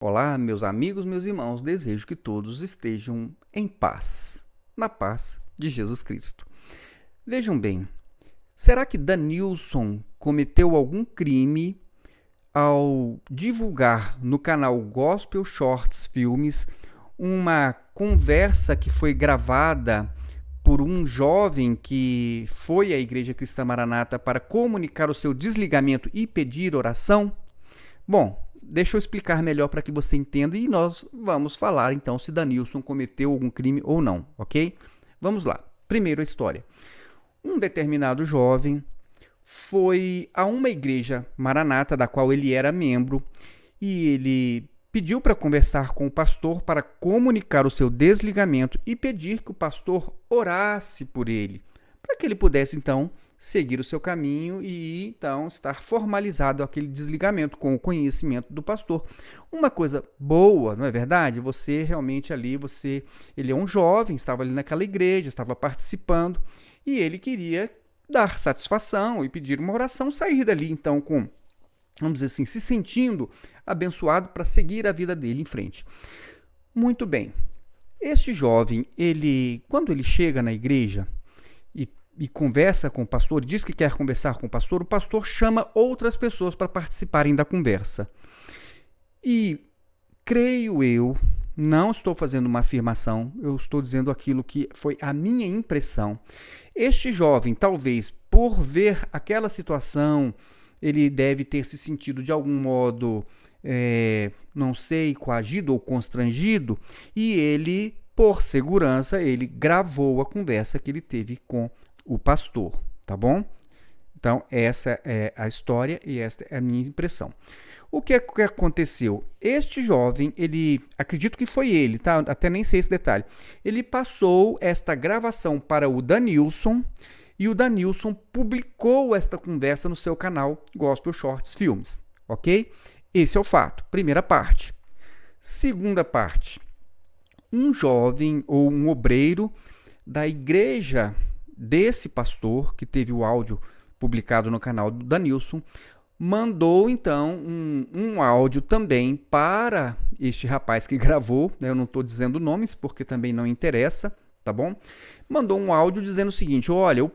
Olá, meus amigos, meus irmãos, desejo que todos estejam em paz, na paz de Jesus Cristo. Vejam bem, será que Danilson cometeu algum crime ao divulgar no canal Gospel Shorts Filmes uma conversa que foi gravada por um jovem que foi à Igreja Cristã Maranata para comunicar o seu desligamento e pedir oração? Bom, deixa eu explicar melhor para que você entenda e nós vamos falar então se Danilson cometeu algum crime ou não, ok? Vamos lá. Primeiro a história. Um determinado jovem foi a uma igreja maranata da qual ele era membro e ele pediu para conversar com o pastor para comunicar o seu desligamento e pedir que o pastor orasse por ele, para que ele pudesse então seguir o seu caminho e então estar formalizado aquele desligamento com o conhecimento do pastor. Uma coisa boa, não é verdade? Você realmente ali, ele é um jovem, estava ali naquela igreja, estava participando e ele queria dar satisfação e pedir uma oração, sair dali então com, vamos dizer assim, se sentindo abençoado para seguir a vida dele em frente. Muito bem. Este jovem, quando ele chega na igreja e conversa com o pastor, diz que quer conversar com o pastor chama outras pessoas para participarem da conversa. E creio eu, não estou fazendo uma afirmação, eu estou dizendo aquilo que foi a minha impressão. Este jovem, talvez por ver aquela situação, ele deve ter se sentido de algum modo, não sei, coagido ou constrangido, e ele, por segurança, ele gravou a conversa que ele teve com o pastor, tá bom? Então, essa é a história e esta é a minha impressão. O que aconteceu? Este jovem, acredito que foi ele, tá? Até nem sei esse detalhe. Ele passou esta gravação para o Danilson e o Danilson publicou esta conversa no seu canal Gospel Shorts Filmes, ok? Esse é o fato, primeira parte. Segunda parte, um jovem ou um obreiro da igreja desse pastor, que teve o áudio publicado no canal do Danilson, mandou então um áudio também para este rapaz que gravou, né? Eu não estou dizendo nomes porque também não interessa, tá bom? Mandou um áudio dizendo o seguinte: olha,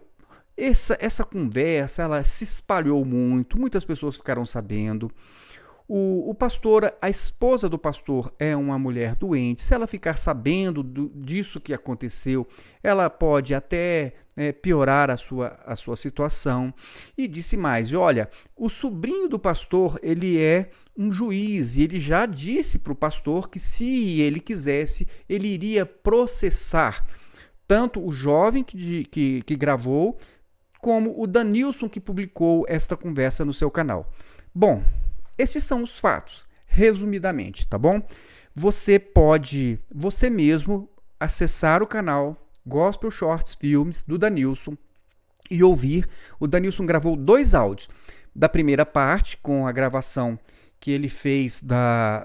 essa conversa ela se espalhou muito, muitas pessoas ficaram sabendo. O pastor, a esposa do pastor é uma mulher doente. Se ela ficar sabendo disso que aconteceu, ela pode até piorar a sua situação. E disse mais: olha, o sobrinho do pastor, ele é um juiz e ele já disse para o pastor que se ele quisesse, ele iria processar tanto o jovem que gravou, como o Danilson que publicou esta conversa no seu canal. Bom, esses são os fatos, resumidamente, tá bom? Você pode, você mesmo, acessar o canal Gospel Shorts Filmes do Danilson e ouvir. O Danilson gravou 2 áudios. Da primeira parte, com a gravação que ele fez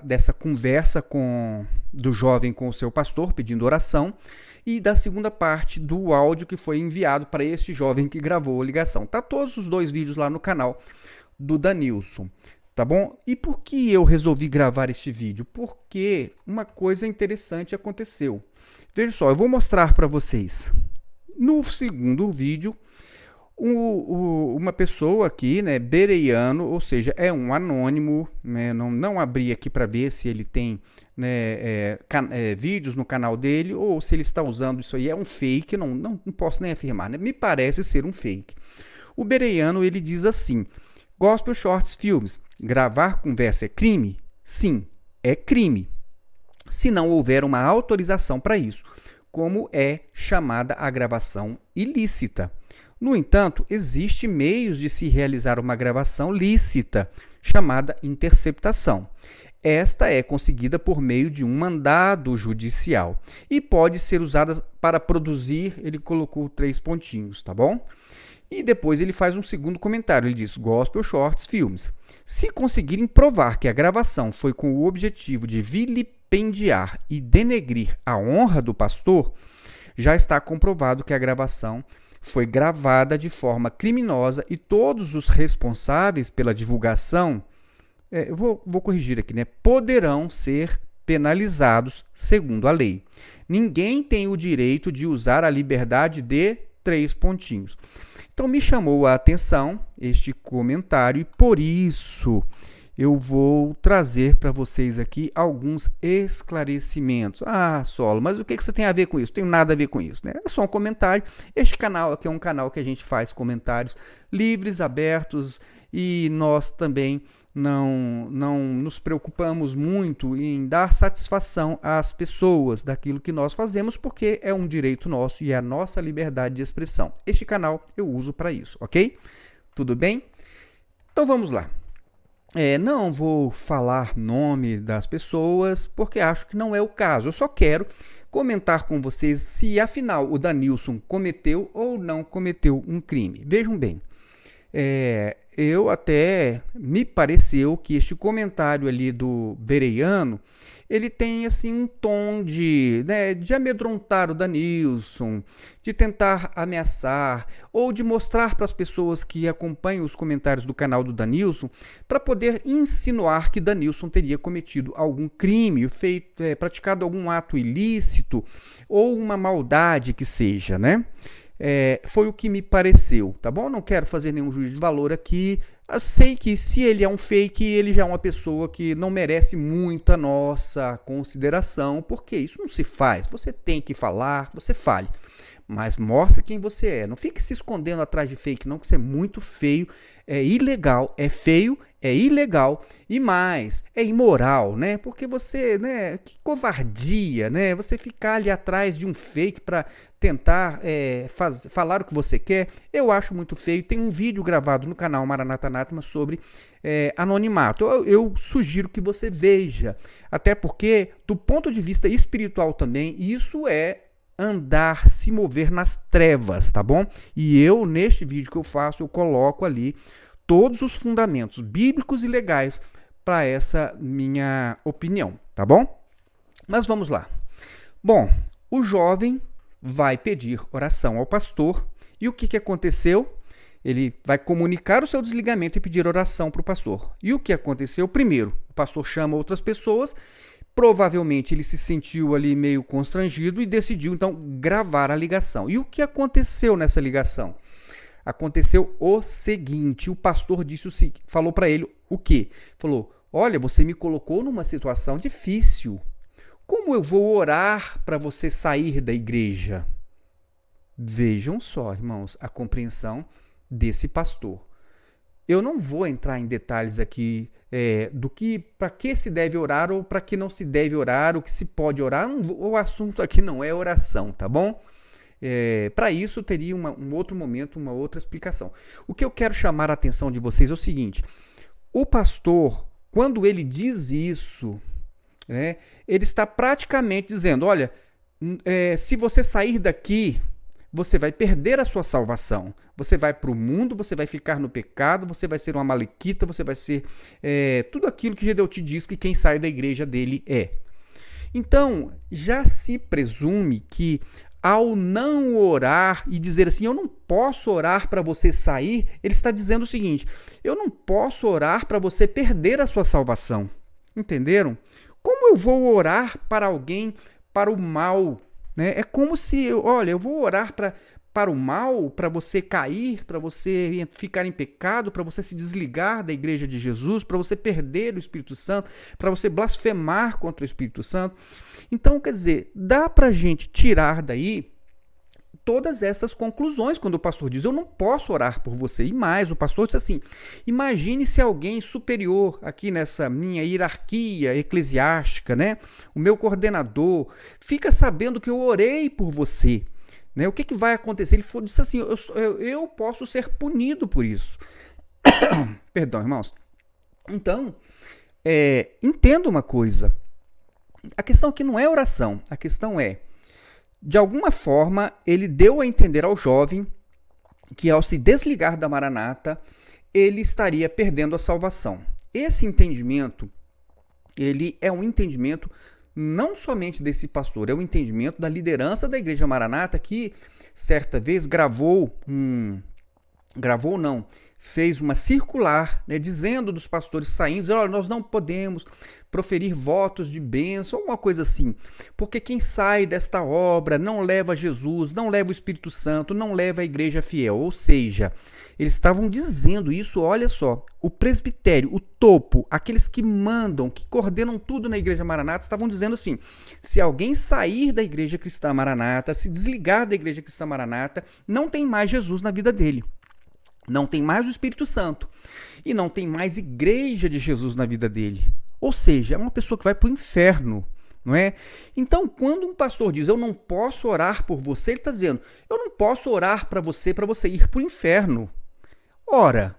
dessa conversa do jovem com o seu pastor, pedindo oração, e da segunda parte do áudio que foi enviado para este jovem que gravou a ligação. Tá todos os 2 vídeos lá no canal do Danilson. Tá bom? E por que eu resolvi gravar este vídeo? Porque uma coisa interessante aconteceu. Veja só, eu vou mostrar para vocês. No segundo vídeo, uma pessoa aqui, né, Bereiano, ou seja, é um anônimo, né, não abri aqui para ver se ele tem, né, vídeos no canal dele ou se ele está usando isso aí. É um fake, não posso nem afirmar, né? Me parece ser um fake. O Bereiano, ele diz assim: Gospel Shorts Filmes, gravar conversa é crime? Sim, é crime, se não houver uma autorização para isso, como é chamada a gravação ilícita. No entanto, existem meios de se realizar uma gravação lícita, chamada interceptação. Esta é conseguida por meio de um mandado judicial e pode ser usada para produzir, ele colocou 3 pontinhos, tá bom? E depois ele faz um segundo comentário, ele diz: Gospel Shorts Filmes. Se conseguirem provar que a gravação foi com o objetivo de vilipendiar e denegrir a honra do pastor, já está comprovado que a gravação foi gravada de forma criminosa e todos os responsáveis pela divulgação eu vou corrigir aqui, né? Poderão ser penalizados segundo a lei. Ninguém tem o direito de usar a liberdade de 3 pontinhos. Então me chamou a atenção este comentário e por isso eu vou trazer para vocês aqui alguns esclarecimentos. Ah, Solo, mas o que você tem a ver com isso? Não tenho nada a ver com isso, né? É só um comentário. Este canal aqui é um canal que a gente faz comentários livres, abertos, e nós também não nos preocupamos muito em dar satisfação às pessoas daquilo que nós fazemos, porque é um direito nosso e é a nossa liberdade de expressão. Este canal eu uso para isso, ok? Tudo bem? Então vamos lá. Não vou falar nome das pessoas, porque acho que não é o caso. Eu só quero comentar com vocês se, afinal, o Danilson cometeu ou não cometeu um crime. Vejam bem, eu até me pareceu que este comentário ali do Bereiano, ele tem assim um tom de amedrontar o Danilson, de tentar ameaçar ou de mostrar para as pessoas que acompanham os comentários do canal do Danilson para poder insinuar que Danilson teria cometido algum crime, praticado algum ato ilícito ou uma maldade que seja, né? Foi o que me pareceu, tá bom? Não quero fazer nenhum juízo de valor aqui. Eu sei que se ele é um fake, ele já é uma pessoa que não merece muita nossa consideração, porque isso não se faz. Você tem que falar, você fale, mas mostre quem você é. Não fique se escondendo atrás de fake, não, que isso é muito feio, é ilegal, é feio, é ilegal e mais, é imoral, né? Porque você, que covardia, né? Você ficar ali atrás de um fake para tentar falar o que você quer, eu acho muito feio. Tem um vídeo gravado no canal Maranata Anátema sobre anonimato. Eu sugiro que você veja, até porque, do ponto de vista espiritual também, isso é andar, se mover nas trevas, tá bom? E eu, neste vídeo que eu faço, eu coloco ali todos os fundamentos bíblicos e legais para essa minha opinião, tá bom? Mas vamos lá. Bom, o jovem vai pedir oração ao pastor e o que aconteceu? Ele vai comunicar o seu desligamento e pedir oração para o pastor. E o que aconteceu? Primeiro, o pastor chama outras pessoas. Provavelmente ele se sentiu ali meio constrangido e decidiu então gravar a ligação. E o que aconteceu nessa ligação? Aconteceu o seguinte: o pastor falou para ele o quê? Falou: olha, você me colocou numa situação difícil. Como eu vou orar para você sair da igreja? Vejam só, irmãos, a compreensão desse pastor. Eu não vou entrar em detalhes aqui do que, para que se deve orar ou para que não se deve orar, o que se pode orar. O assunto aqui não é oração, tá bom? Para isso teria um outro momento, uma outra explicação. O que eu quero chamar a atenção de vocês é o seguinte: o pastor, quando ele diz isso, ele está praticamente dizendo: olha, se você sair daqui, você vai perder a sua salvação. Você vai para o mundo, você vai ficar no pecado, você vai ser uma malequita, você vai ser tudo aquilo que Gedeu te diz que quem sai da igreja dele é. Então, já se presume que ao não orar e dizer assim, eu não posso orar para você sair, ele está dizendo o seguinte: eu não posso orar para você perder a sua salvação. Entenderam? Como eu vou orar para alguém para o mal? É como se, olha, eu vou orar para o mal, para você cair, para você ficar em pecado, para você se desligar da igreja de Jesus, para você perder o Espírito Santo, para você blasfemar contra o Espírito Santo. Então, quer dizer, dá para a gente tirar daí todas essas conclusões quando o pastor diz: eu não posso orar por você. E mais, o pastor diz assim: imagine se alguém superior aqui nessa minha hierarquia eclesiástica, o meu coordenador, fica sabendo que eu orei por você. O que vai acontecer? Ele disse assim: eu posso ser punido por isso. Perdão, irmãos. Então, entenda uma coisa. A questão aqui não é oração. A questão é, de alguma forma, ele deu a entender ao jovem que, ao se desligar da Maranata, ele estaria perdendo a salvação. Esse entendimento, ele é um entendimento não somente desse pastor, é um entendimento da liderança da Igreja Maranata, que certa vez fez uma circular, né, dizendo dos pastores saindo, dizendo, olha, nós não podemos proferir votos de bênção, alguma coisa assim, porque quem sai desta obra não leva Jesus, não leva o Espírito Santo, não leva a igreja fiel. Ou seja, eles estavam dizendo isso, olha só, o presbitério, o topo, aqueles que mandam, que coordenam tudo na igreja Maranata, estavam dizendo assim, se alguém sair da igreja cristã Maranata, se desligar da igreja cristã Maranata, não tem mais Jesus na vida dele. Não tem mais o Espírito Santo. E não tem mais igreja de Jesus na vida dele. Ou seja, é uma pessoa que vai para o inferno, não é? Então, quando um pastor diz, eu não posso orar por você, ele está dizendo, eu não posso orar para você ir para o inferno. Ora,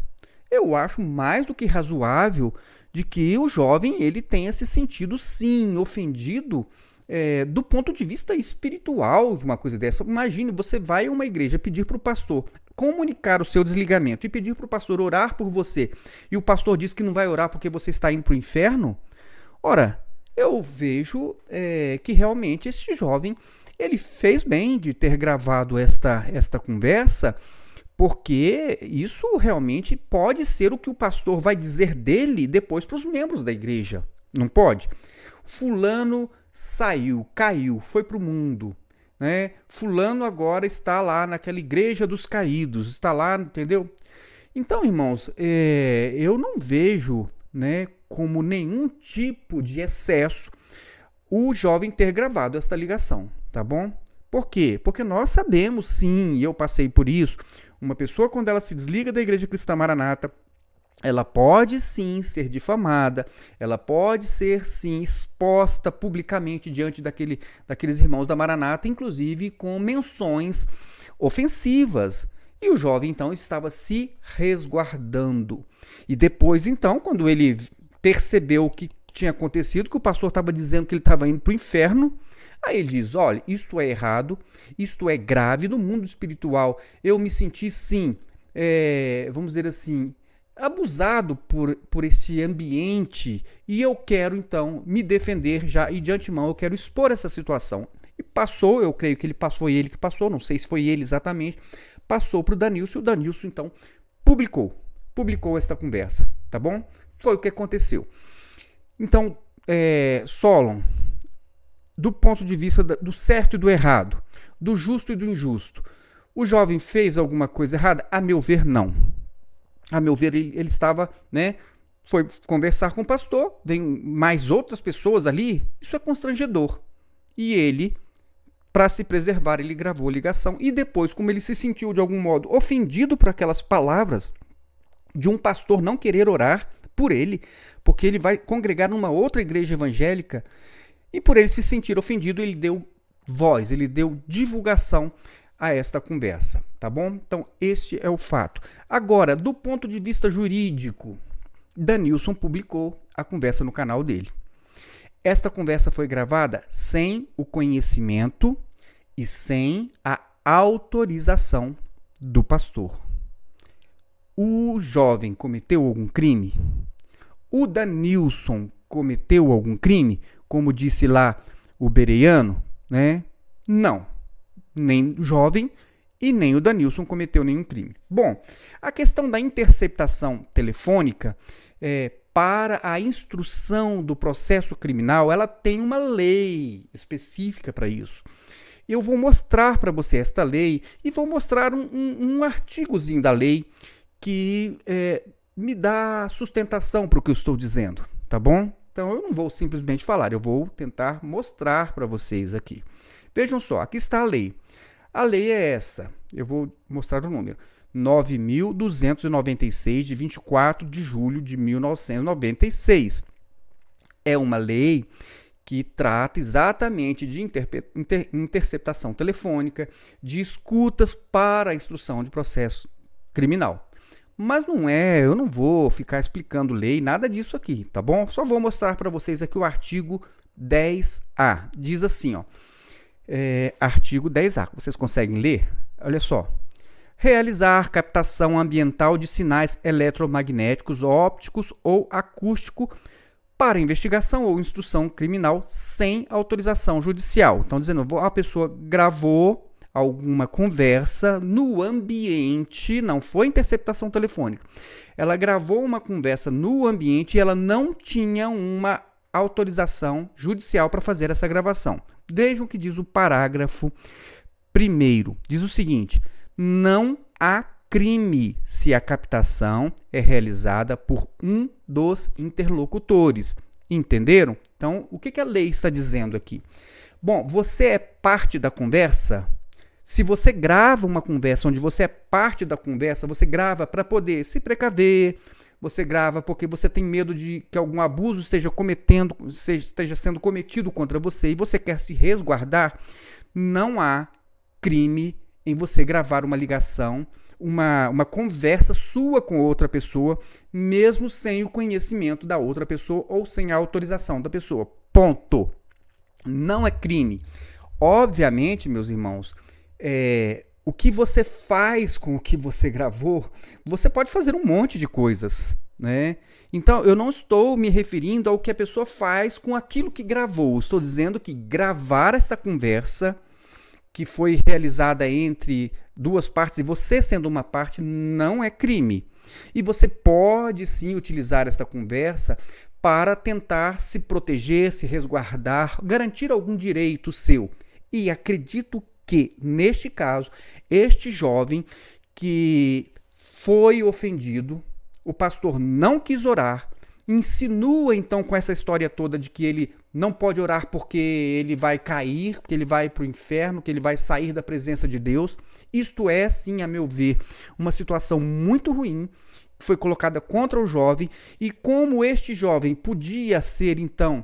eu acho mais do que razoável de que o jovem ele tenha se sentido, sim, ofendido do ponto de vista espiritual de uma coisa dessa. Imagine, você vai a uma igreja pedir para o pastor comunicar o seu desligamento e pedir para o pastor orar por você, e o pastor diz que não vai orar porque você está indo para o inferno. Ora, eu vejo que realmente esse jovem ele fez bem de ter gravado esta conversa, porque isso realmente pode ser o que o pastor vai dizer dele depois para os membros da igreja. Não pode? Fulano saiu, caiu, foi para o mundo. Né? Fulano agora está lá naquela igreja dos caídos, está lá, entendeu? Então, irmãos, eu não vejo, né, como nenhum tipo de excesso o jovem ter gravado esta ligação, tá bom? Por quê? Porque nós sabemos, sim, e eu passei por isso, uma pessoa quando ela se desliga da igreja cristã Maranata, ela pode sim ser difamada, ela pode ser sim exposta publicamente diante daqueles irmãos da Maranata, inclusive com menções ofensivas. E o jovem então estava se resguardando. E depois então, quando ele percebeu o que tinha acontecido, que o pastor estava dizendo que ele estava indo para o inferno, aí ele diz, olha, isto é errado, isto é grave, no mundo espiritual eu me senti sim, vamos dizer assim, abusado por esse ambiente, e eu quero então me defender já, e de antemão eu quero expor essa situação. E passou, eu creio que ele passou, foi ele que passou, não sei se foi ele exatamente, passou para o Danilson, e o Danilson então publicou esta conversa, tá bom? Foi o que aconteceu. Então, Solon, do ponto de vista do certo e do errado, do justo e do injusto, o jovem fez alguma coisa errada? A meu ver, não. A meu ver, ele estava, né, foi conversar com o pastor, vem mais outras pessoas ali, isso é constrangedor. E ele, para se preservar, ele gravou a ligação, e depois, como ele se sentiu de algum modo ofendido por aquelas palavras de um pastor não querer orar por ele, porque ele vai congregar numa outra igreja evangélica, e por ele se sentir ofendido, ele deu voz, ele deu divulgação a esta conversa, tá bom? Então, este é o fato. Agora, do ponto de vista jurídico, Danilson publicou a conversa no canal dele. Esta conversa foi gravada sem o conhecimento e sem a autorização do pastor. O jovem cometeu algum crime? O Danilson cometeu algum crime? Como disse lá o Bereano, né? Não. Nem o jovem e nem o Danilson cometeu nenhum crime. Bom, a questão da interceptação telefônica para a instrução do processo criminal, ela tem uma lei específica para isso. Eu vou mostrar para você esta lei e vou mostrar um artigozinho da lei que me dá sustentação para o que eu estou dizendo, tá bom? Então eu não vou simplesmente falar, eu vou tentar mostrar para vocês aqui. Vejam só, aqui está a lei. A lei é essa, eu vou mostrar o número, 9.296, de 24 de julho de 1996. É uma lei que trata exatamente de interceptação telefônica, de escutas para a instrução de processo criminal. Mas eu não vou ficar explicando lei, nada disso aqui, tá bom? Só vou mostrar para vocês aqui o artigo 10A. Diz assim, ó. Artigo 10A. Vocês conseguem ler? Olha só. Realizar captação ambiental de sinais eletromagnéticos, ópticos ou acústico para investigação ou instrução criminal sem autorização judicial. Então, dizendo, a pessoa gravou alguma conversa no ambiente, não foi interceptação telefônica. Ela gravou uma conversa no ambiente e ela não tinha uma autorização judicial para fazer essa gravação. Vejam o que diz o parágrafo 1º. Diz o seguinte: não há crime se a captação é realizada por um dos interlocutores. Entenderam? Então, o que a lei está dizendo aqui? Bom, você é parte da conversa? Se você grava uma conversa onde você é parte da conversa, você grava para poder se precaver, você grava porque você tem medo de que algum abuso esteja sendo cometido contra você e você quer se resguardar, não há crime em você gravar uma ligação, uma conversa sua com outra pessoa, mesmo sem o conhecimento da outra pessoa ou sem a autorização da pessoa. Ponto. Não é crime. Obviamente, meus irmãos, o que você faz com o que você gravou, você pode fazer um monte de coisas, né? Então, eu não estou me referindo ao que a pessoa faz com aquilo que gravou. Estou dizendo que gravar essa conversa que foi realizada entre duas partes, e você sendo uma parte, não é crime. E você pode sim utilizar esta conversa para tentar se proteger, se resguardar, garantir algum direito seu. E acredito que, neste caso, este jovem que foi ofendido, o pastor não quis orar, insinua então com essa história toda de que ele não pode orar porque ele vai cair, que ele vai para o inferno, que ele vai sair da presença de Deus. Isto é, sim, a meu ver, uma situação muito ruim, foi colocada contra o jovem, e como este jovem podia ser, então,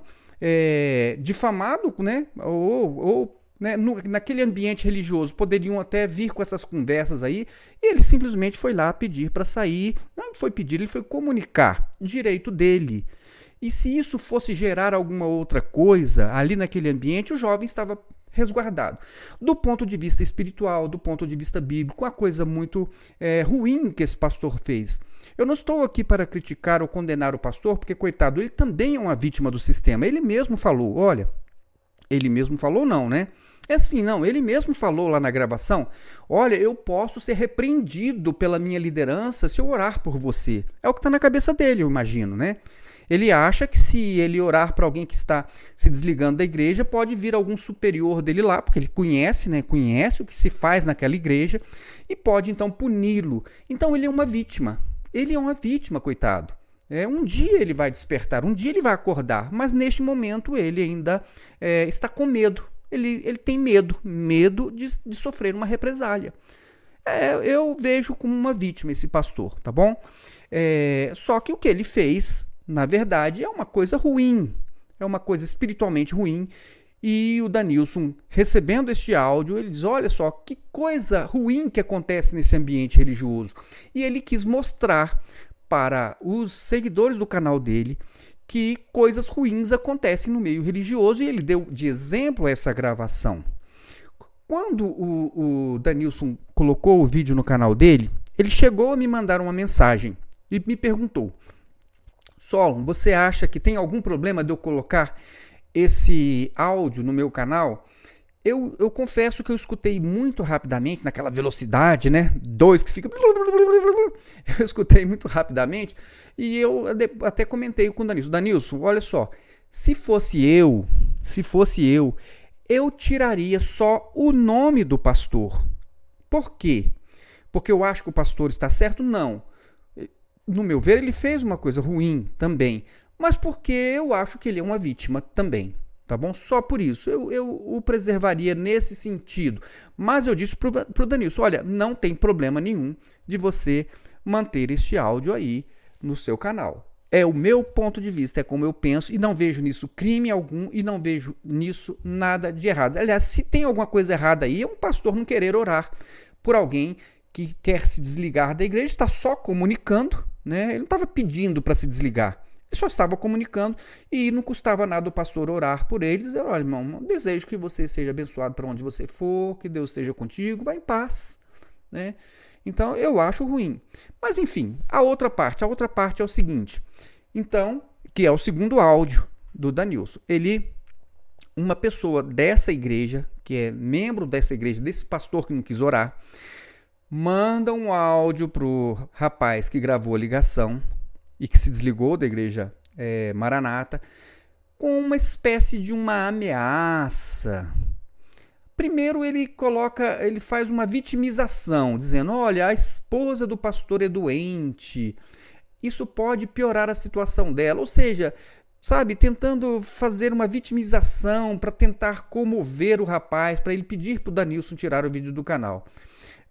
difamado, né? Ou né, naquele ambiente religioso, poderiam até vir com essas conversas aí, e ele simplesmente foi lá pedir para sair. Não foi pedir, ele foi comunicar, direito dele. E se isso fosse gerar alguma outra coisa ali naquele ambiente, o jovem estava resguardado. Do ponto de vista espiritual, do ponto de vista bíblico, uma coisa muito ruim que esse pastor fez. Eu não estou aqui para criticar ou condenar o pastor, porque, coitado, ele também é uma vítima do sistema. Ele mesmo falou, olha, ele mesmo falou não, né? É assim, não, ele mesmo falou lá na gravação, olha, eu posso ser repreendido pela minha liderança se eu orar por você. É o que está na cabeça dele, eu imagino, né? Ele acha que se ele orar para alguém que está se desligando da igreja, pode vir algum superior dele lá, porque ele conhece, né? Conhece o que se faz naquela igreja e pode então puni-lo. Então ele é uma vítima. Ele é uma vítima, coitado. Um dia ele vai despertar, um dia ele vai acordar, mas neste momento ele ainda está com medo. Ele tem medo de sofrer uma represália. Eu vejo como uma vítima esse pastor, tá bom? Só que o que ele fez, na verdade, é uma coisa ruim, é uma coisa espiritualmente ruim. E o Danilson, recebendo este áudio, ele diz, olha só, que coisa ruim que acontece nesse ambiente religioso. E ele quis mostrar para os seguidores do canal dele que coisas ruins acontecem no meio religioso, e ele deu de exemplo essa gravação. Quando o Danilson colocou o vídeo no canal dele, ele chegou a me mandar uma mensagem e me perguntou, Solon, você acha que tem algum problema de eu colocar esse áudio no meu canal? Eu confesso que eu escutei muito rapidamente, naquela velocidade, né? 2 que fica... Eu escutei muito rapidamente e eu até comentei com o Danilson. Danilson, olha só, se fosse eu, eu tiraria só o nome do pastor. Por quê? Porque eu acho que o pastor está certo? Não. No meu ver, ele fez uma coisa ruim também, mas porque eu acho que ele é uma vítima também. Tá bom? Só por isso. Eu o preservaria nesse sentido. Mas eu disse pro Danilson, olha, não tem problema nenhum de você manter este áudio aí no seu canal. É o meu ponto de vista, é como eu penso, e não vejo nisso crime algum, e não vejo nisso nada de errado. Aliás, se tem alguma coisa errada aí, é um pastor não querer orar por alguém que quer se desligar da igreja, está só comunicando, né? Ele não estava pedindo para se desligar. Ele só estava comunicando e não custava nada o pastor orar por ele, dizer, olha, irmão, desejo que você seja abençoado para onde você for, que Deus esteja contigo, vá em paz, né? Então, eu acho ruim. Mas, enfim, a outra parte é o seguinte, então, que é o segundo áudio do Danilson. Uma pessoa dessa igreja, que é membro dessa igreja, desse pastor que não quis orar, manda um áudio pro rapaz que gravou a ligação e que se desligou da igreja Maranata, com uma espécie de uma ameaça. Primeiro ele faz uma vitimização, dizendo: olha, a esposa do pastor é doente, isso pode piorar a situação dela. Ou seja, sabe, tentando fazer uma vitimização para tentar comover o rapaz, para ele pedir para o Danilson tirar o vídeo do canal.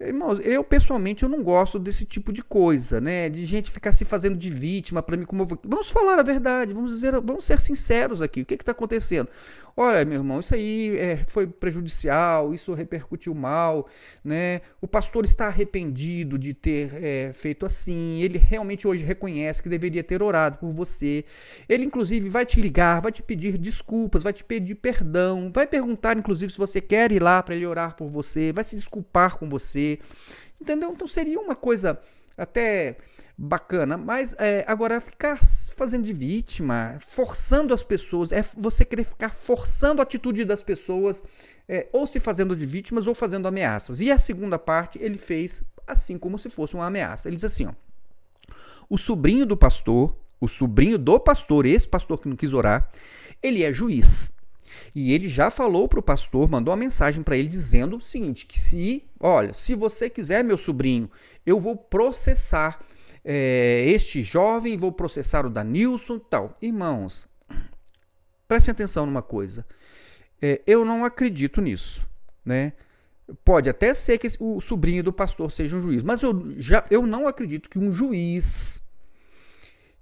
Irmãos, eu pessoalmente eu não gosto desse tipo de coisa, né? De gente ficar se fazendo de vítima para me comover. Vamos falar a verdade, vamos ser sinceros aqui. O que está acontecendo? Olha, meu irmão, isso aí foi prejudicial, isso repercutiu mal, né? O pastor está arrependido de ter feito assim. Ele realmente hoje reconhece que deveria ter orado por você. Ele, inclusive, vai te ligar, vai te pedir desculpas, vai te pedir perdão, vai perguntar, inclusive, se você quer ir lá para ele orar por você, vai se desculpar com você. Entendeu? Então seria uma coisa até bacana, mas agora ficar fazendo de vítima, forçando as pessoas, você querer ficar forçando a atitude das pessoas, ou se fazendo de vítimas ou fazendo ameaças. E a segunda parte ele fez assim como se fosse uma ameaça. Ele diz assim, ó: o sobrinho do pastor, esse pastor que não quis orar, ele é juiz. E ele já falou para o pastor, mandou uma mensagem para ele dizendo o seguinte, que se você quiser, meu sobrinho, eu vou processar este jovem, vou processar o Danilson e tal. Irmãos, prestem atenção numa coisa, eu não acredito nisso, né? Pode até ser que o sobrinho do pastor seja um juiz, mas eu não acredito que um juiz...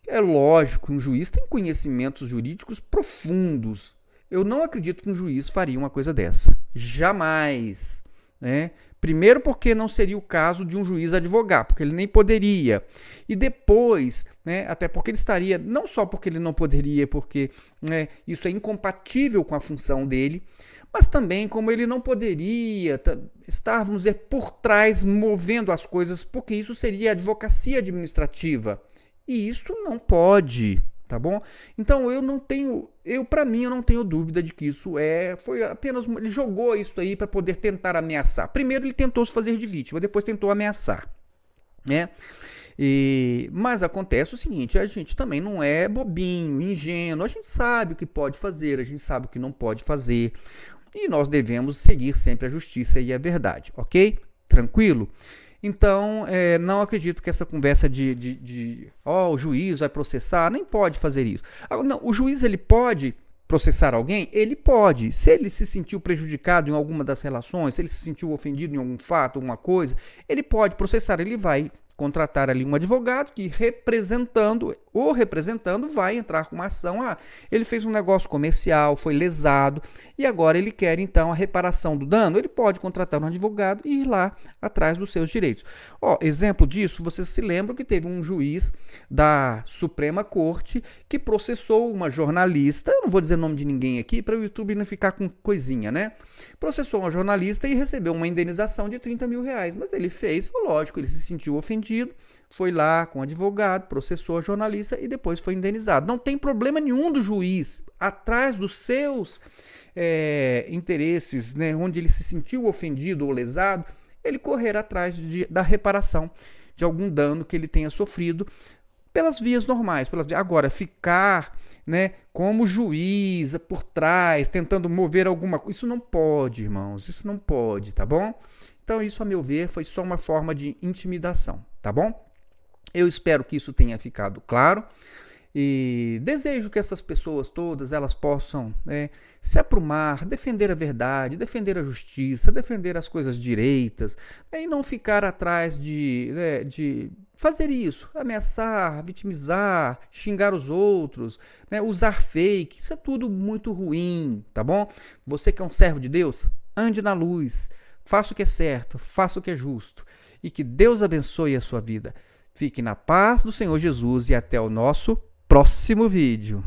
É lógico, um juiz tem conhecimentos jurídicos profundos. Eu não acredito que um juiz faria uma coisa dessa. Jamais. Né? Primeiro porque não seria o caso de um juiz advogar, porque ele nem poderia. E depois, né, até porque ele estaria, não só porque ele não poderia, porque isso é incompatível com a função dele, mas também como ele não poderia estar, vamos dizer, por trás, movendo as coisas, porque isso seria advocacia administrativa. E isso não pode, tá bom? Então para mim eu não tenho dúvida de que isso foi apenas, ele jogou isso aí para poder tentar ameaçar. Primeiro ele tentou se fazer de vítima, depois tentou ameaçar, né? Mas acontece o seguinte, a gente também não é bobinho, ingênuo, a gente sabe o que pode fazer, a gente sabe o que não pode fazer, e nós devemos seguir sempre a justiça e a verdade, ok? Tranquilo? Então, não acredito que essa conversa o juiz vai processar, nem pode fazer isso. Não, o juiz ele pode processar alguém? Ele pode. Se ele se sentiu prejudicado em alguma das relações, se ele se sentiu ofendido em algum fato, alguma coisa, ele pode processar, ele vai contratar ali um advogado que representando vai entrar com uma ação. Ele fez um negócio comercial, foi lesado e agora ele quer então a reparação do dano. Ele pode contratar um advogado e ir lá atrás dos seus direitos. Exemplo disso, você se lembra que teve um juiz da Suprema Corte que processou uma jornalista, eu não vou dizer o nome de ninguém aqui para o YouTube não ficar com coisinha, né? Processou uma jornalista e recebeu uma indenização de R$30 mil, mas ele fez, lógico, ele se sentiu ofendido, foi lá com o advogado, processou a jornalista e depois foi indenizado. Não tem problema nenhum do juiz, atrás dos seus interesses, né, onde ele se sentiu ofendido ou lesado, ele correr atrás da reparação de algum dano que ele tenha sofrido pelas vias normais. Agora, ficar, né, como juiz por trás, tentando mover alguma coisa, isso não pode, irmãos, isso não pode, tá bom? Então isso, a meu ver, foi só uma forma de intimidação, tá bom? Eu espero que isso tenha ficado claro e desejo que essas pessoas todas elas possam se aprumar, defender a verdade, defender a justiça, defender as coisas direitas, e não ficar atrás de fazer isso, ameaçar, vitimizar, xingar os outros, usar fake. Isso é tudo muito ruim, tá bom? Você que é um servo de Deus, ande na luz, faça o que é certo, faça o que é justo e que Deus abençoe a sua vida. Fique na paz do Senhor Jesus e até o nosso próximo vídeo.